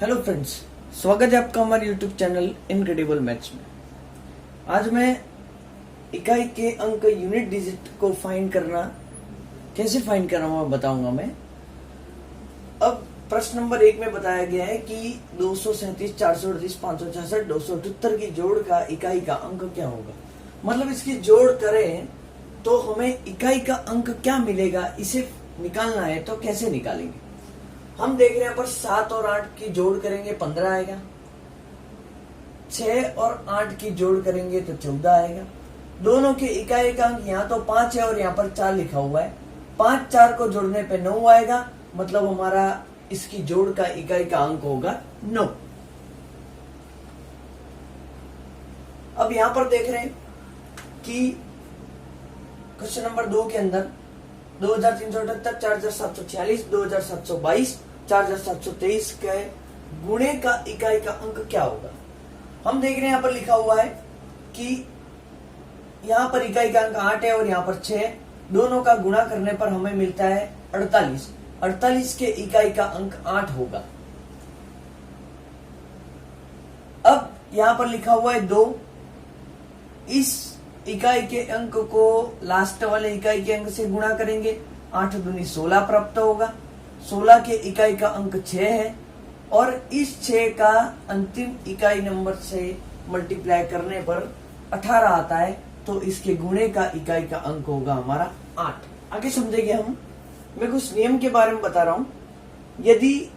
Hello friends, स्वागत है आपका हमारे यूट्यूब चैनल इनक्रेडिबल मैथ्स में। आज मैं इकाई के अंक यूनिट डिजिट को फाइंड करना कैसे फाइंड करना मैं बताऊंगा। मैं अब प्रश्न नंबर 1 में बताया गया है कि 237, 438, 566, 278 की जोड़ का इकाई का अंक क्या होगा। मतलब इसकी जोड़ करें तो हमें इकाई का अंक क्या मिलेगा, इसे निकालना है। तो कैसे निकालेंगे? हम देख रहे हैं यहाँ पर 7 और 8 की जोड़ करेंगे 15 आएगा, 6 और 8 की जोड़ करेंगे तो 14 आएगा। दोनों के इकाई का अंक यहाँ तो 5 है और यहाँ पर 4 लिखा हुआ है। 5 4 को जोड़ने पे 9 आएगा, मतलब हमारा इसकी जोड़ का इकाई का अंक होगा 9। अब यहां पर देख रहे हैं कि क्वेश्चन नंबर 2 के अंदर 2378, 4746, 2722, 4723 के गुणे का इकाई का अंक क्या होगा। हम देख रहे हैं यहाँ पर लिखा हुआ है कि यहाँ पर इकाई का अंक 8 है और यहाँ पर 6 है। दोनों का गुणा करने पर हमें मिलता है 48। 48 के इकाई का अंक 8 होगा। अब यहाँ पर लिखा हुआ है 2। इस इकाई के अंक को लास्ट वाले इकाई के अंक से गुणा करेंगे, 8 दूनी 16 प्राप्त होगा। 16 के इकाई का अंक 6 है और इस 6 का अंतिम इकाई नंबर से मल्टीप्लाई करने पर 18 आता है, तो इसके गुणे का इकाई का अंक होगा हमारा 8। आगे समझेंगे हम। मैं कुछ नियम के बारे में बता रहा हूं। यदि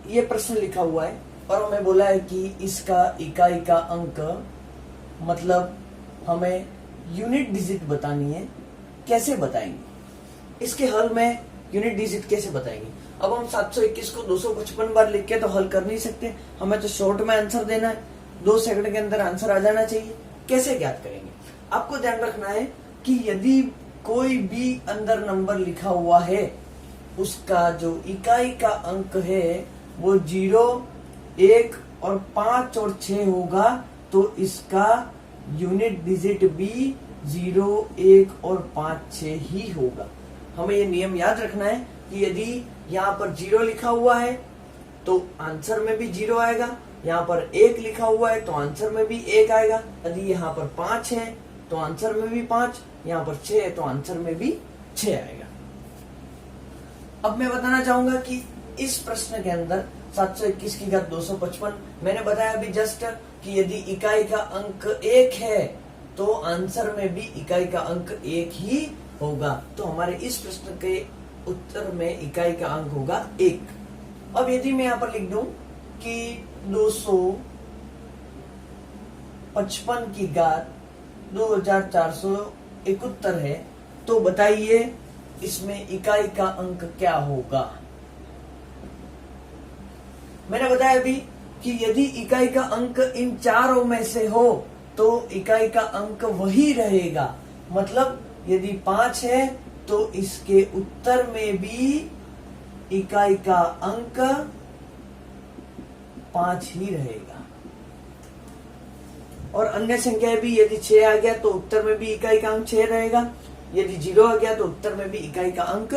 ये प्रश्न लिखा हुआ है और हमें बोला है कि इसका इकाई का अंक, मतलब हमें यूनिट डिजिट बतानी है, कैसे बताएंगे? इसके हल में यूनिट डिजिट कैसे बताएंगे? अब हम 721 को 255 बार लिख के तो हल कर नहीं सकते, हमें तो शॉर्ट में आंसर देना है, 2 सेकंड के अंदर आंसर आ जाना चाहिए। कैसे ज्ञात करेंगे? आपको ध्यान रखना है कि यदि कोई भी अंदर नंबर लिखा हुआ है, उसका जो इकाई का अंक है वो 0, 1 और 5 और 6 होगा, तो इसका यूनिट डिजिट भी 0, 1 और 5, 6 ही होगा। हमें ये नियम याद रखना है कि यदि यहाँ पर 0 लिखा हुआ है तो आंसर में भी 0 आएगा, यहाँ पर 1 लिखा हुआ है तो आंसर में भी 1 आएगा, यदि यहाँ पर 5 है तो आंसर में भी 5, यहाँ पर 6 है तो आंसर में भी 6 आएगा। अब मैं बताना चाहूंगा कि इस प्रश्न के अंदर 721 की घात 255, मैंने बताया अभी जस्ट कि यदि इकाई का अंक 1 है तो आंसर में भी इकाई का अंक 1 ही होगा, तो हमारे इस प्रश्न के उत्तर में इकाई का अंक होगा 1। अब यदि मैं यहां पर लिख दूं कि 255 की घात 2471 है, तो बताइए इसमें इकाई का अंक क्या होगा। मैंने बताया अभी कि यदि इकाई का अंक इन चारों में से हो तो इकाई का अंक वही रहेगा। मतलब यदि 5 है तो इसके उत्तर में भी इकाई का अंक 5 ही रहेगा। और अन्य संख्या भी, यदि 6 आ गया तो उत्तर में भी इकाई का अंक 6 रहेगा, यदि 0 आ गया तो उत्तर में भी इकाई का अंक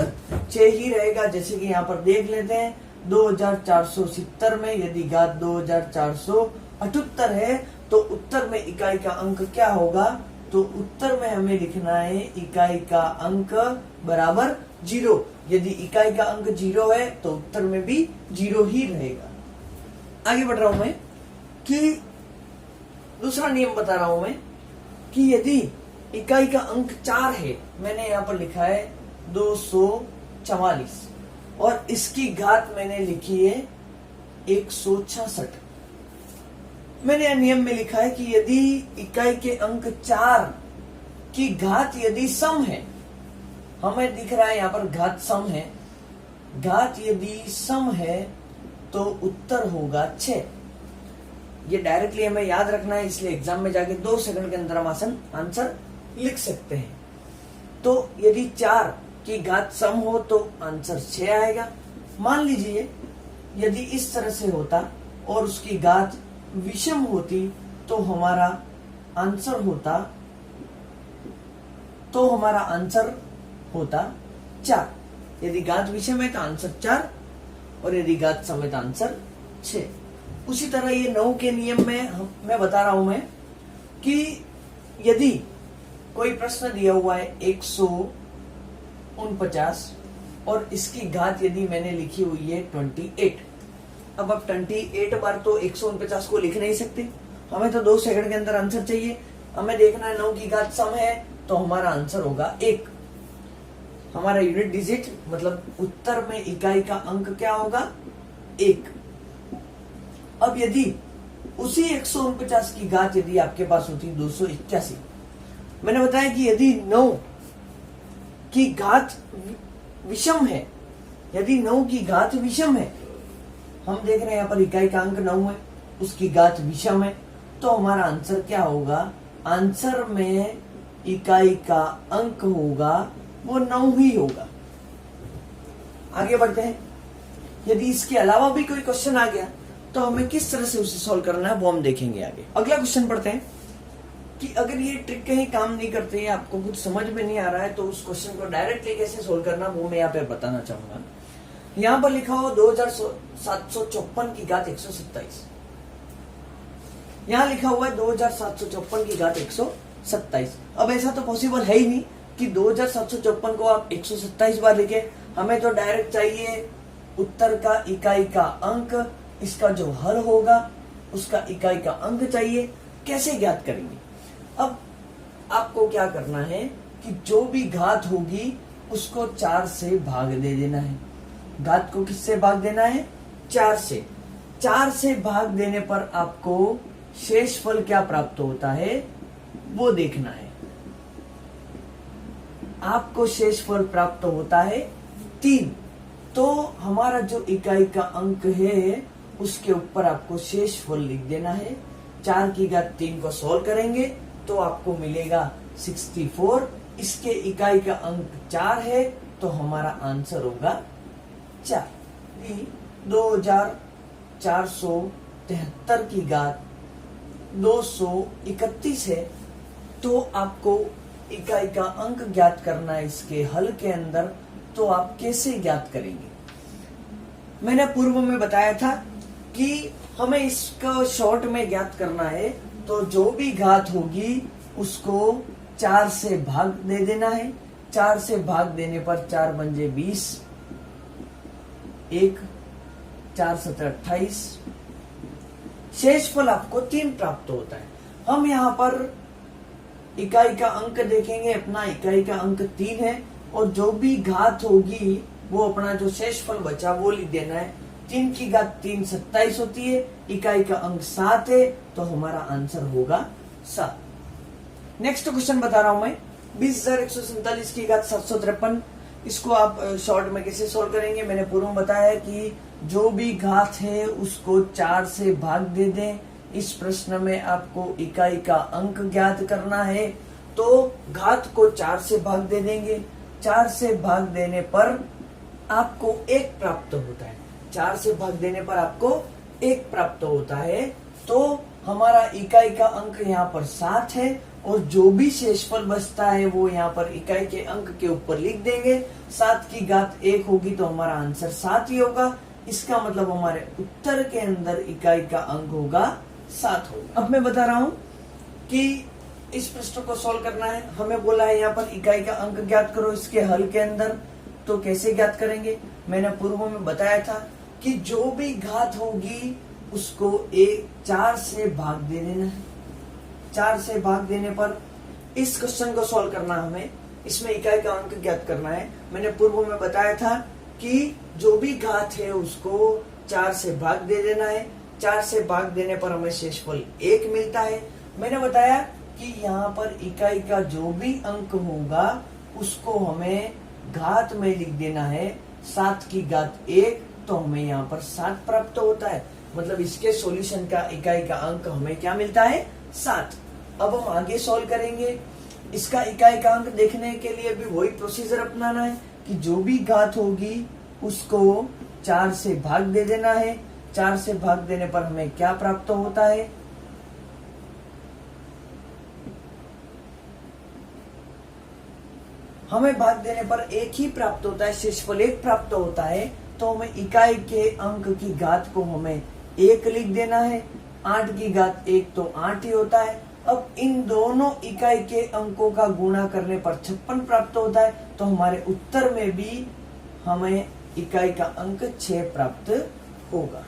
6 ही रहेगा। जैसे कि यहाँ पर देख लेते हैं 2470 में यदि घात 2478 है तो उत्तर में इकाई का अंक क्या होगा, तो उत्तर में हमें लिखना है इकाई का अंक बराबर 0। यदि इकाई का अंक 0 है तो उत्तर में भी 0 ही रहेगा। आगे बढ़ रहा हूं मैं कि दूसरा नियम बता रहा हूं मैं कि यदि इकाई का अंक 4 है, मैंने यहां पर लिखा है 244 और इसकी घात मैंने लिखी है 166। मैंने नियम में लिखा है कि यदि इकाई के अंक 4 की घात यदि सम है, हमें दिख रहा है यहाँ पर घात सम है, घात यदि सम है तो उत्तर होगा 6। ये डायरेक्टली हमें याद रखना है, इसलिए एग्जाम में जाके 2 सेकंड के अंदर हम आंसर लिख सकते हैं। तो यदि 4 की घात सम हो तो आंसर 6 आएगा। मान लीजिए यदि इस तरह से होता और उसकी घात विषम होती तो हमारा आंसर होता 4। यदि घात विषम है तो आंसर 4 और यदि घात सम है तो आंसर 6। उसी तरह ये 9 के नियम में मैं बता रहा हूं मैं कि यदि कोई प्रश्न दिया हुआ है 149 और इसकी घात यदि मैंने लिखी हुई है 28। अब आप 28 बार तो 149 को लिख नहीं सकते, हमें तो 2 सेकंड के अंदर आंसर चाहिए। हमें देखना है 9 की घात सम है तो हमारा आंसर होगा 1। हमारा यूनिट डिजिट मतलब उत्तर में इकाई का अंक क्या होगा 1। अब यदि उसी 149 की घात यदि आपके पास होती 281, मैंने बताया कि यदि 9 की घात विषम है, यदि 9 की घात विषम है, हम देख रहे हैं यहाँ पर इकाई का अंक 9 है, उसकी घात विषम है, तो हमारा आंसर क्या होगा, आंसर में इकाई का अंक होगा वो 9 ही होगा। आगे बढ़ते हैं। यदि इसके अलावा भी कोई क्वेश्चन आ गया तो हमें किस तरह से उसे सॉल्व करना है वो हम देखेंगे आगे। अगला क्वेश्चन पढ़ते हैं कि अगर ये ट्रिक कहीं काम नहीं करती है, आपको कुछ समझ में नहीं आ रहा है, तो उस क्वेश्चन को डायरेक्टली कैसे सोल्व करना वो मैं यहाँ पे बताना चाहूंगा। यहाँ पर लिखा हो 2754 की घात 127, यहाँ लिखा हुआ है 2754 की घात 127। अब ऐसा तो पॉसिबल है ही नहीं कि 2754 को आप 127 बार लिखे, हमें तो डायरेक्ट चाहिए उत्तर का इकाई का अंक, इसका जो हल होगा उसका इकाई का अंक चाहिए। कैसे ज्ञात करेंगे? अब आपको क्या करना है कि जो भी घात होगी उसको 4 से भाग दे देना है। घात को किससे भाग देना है? 4 से। 4 से भाग देने पर आपको शेषफल क्या प्राप्त होता है वो देखना है। आपको शेषफल प्राप्त होता है 3। तो हमारा जो इकाई का अंक है उसके ऊपर आपको शेषफल लिख देना है। 4 की घात 3 को सॉल्व करेंगे तो आपको मिलेगा 64। इसके इकाई का अंक 4 है तो हमारा आंसर होगा 4। 2473 की घात 231 है तो आपको इकाई का अंक ज्ञात करना है इसके हल के अंदर। तो आप कैसे ज्ञात करेंगे? मैंने पूर्व में बताया था कि हमें इसको शॉर्ट में ज्ञात करना है, तो जो भी घात होगी उसको 4 से भाग दे देना है। 4 से भाग देने पर 4 पंजे 20, 1 4 7 28, शेषफल आपको 3 प्राप्त होता है। हम यहाँ पर इकाई का अंक देखेंगे, अपना इकाई का अंक 3 है और जो भी घात होगी वो अपना जो शेषफल बचा वो लिख देना है। 3 की घात 3 27 होती है, इकाई का अंक 7 है तो हमारा आंसर होगा 7। नेक्स्ट क्वेश्चन बता रहा हूं मैं, 20,147 की घात 753। इसको आप शॉर्ट में कैसे सोल्व करेंगे? मैंने पूर्व में बताया कि जो भी घात है उसको 4 से भाग दे दें। इस प्रश्न में आपको इकाई का अंक ज्ञात करना है तो घात को 4 से भाग दे देंगे। 4 से भाग देने पर आपको 1 प्राप्त होता है। 4 से भाग देने पर आपको 1 प्राप्त होता है तो हमारा इकाई का अंक यहाँ पर 7 है और जो भी शेषफल बचता है वो यहाँ पर इकाई के अंक के ऊपर लिख देंगे। 7 की घात 1 होगी तो हमारा आंसर 7 ही होगा। इसका मतलब हमारे उत्तर के अंदर इकाई का अंक होगा 7 होगा। अब मैं बता रहा हूं कि इस प्रश्न को सॉल्व करना है। हमें बोला है यहाँ पर इकाई का अंक ज्ञात करो इसके हल के अंदर, तो कैसे ज्ञात करेंगे? मैंने पूर्व में बताया था कि जो भी घात होगी उसको 4 से भाग दे देना है। 4 से भाग देने पर इस क्वेश्चन को सॉल्व करना हमें, इसमें इकाई का अंक ज्ञात करना है। मैंने पूर्व में बताया था कि जो भी घात है उसको 4 से भाग दे देना है। 4 से भाग देने पर हमें शेषफल 1 मिलता है। मैंने बताया कि यहाँ पर इकाई का जो भी अंक होगा उसको हमें घात में लिख देना है। 7 की घात 1 तो हमें यहाँ पर 7 प्राप्त होता है। मतलब इसके सॉल्यूशन का इकाई का अंक हमें क्या मिलता है? 7। अब हम आगे सॉल्व करेंगे। इसका इकाई का अंक देखने के लिए भी वही प्रोसीजर अपनाना है कि जो भी घात होगी उसको 4 से भाग दे देना है। 4 से भाग देने पर हमें क्या प्राप्त होता है? हमें भाग देने पर 1 ही प्राप्त होता है, शेषफल 1 प्राप्त होता है। तो हमें इकाई के अंक की घात को हमें 1 लिख देना है। 8 की घात 1 तो 8 ही होता है। अब इन दोनों इकाई के अंकों का गुणा करने पर 56 प्राप्त होता है, तो हमारे उत्तर में भी हमें इकाई का अंक 6 प्राप्त होगा।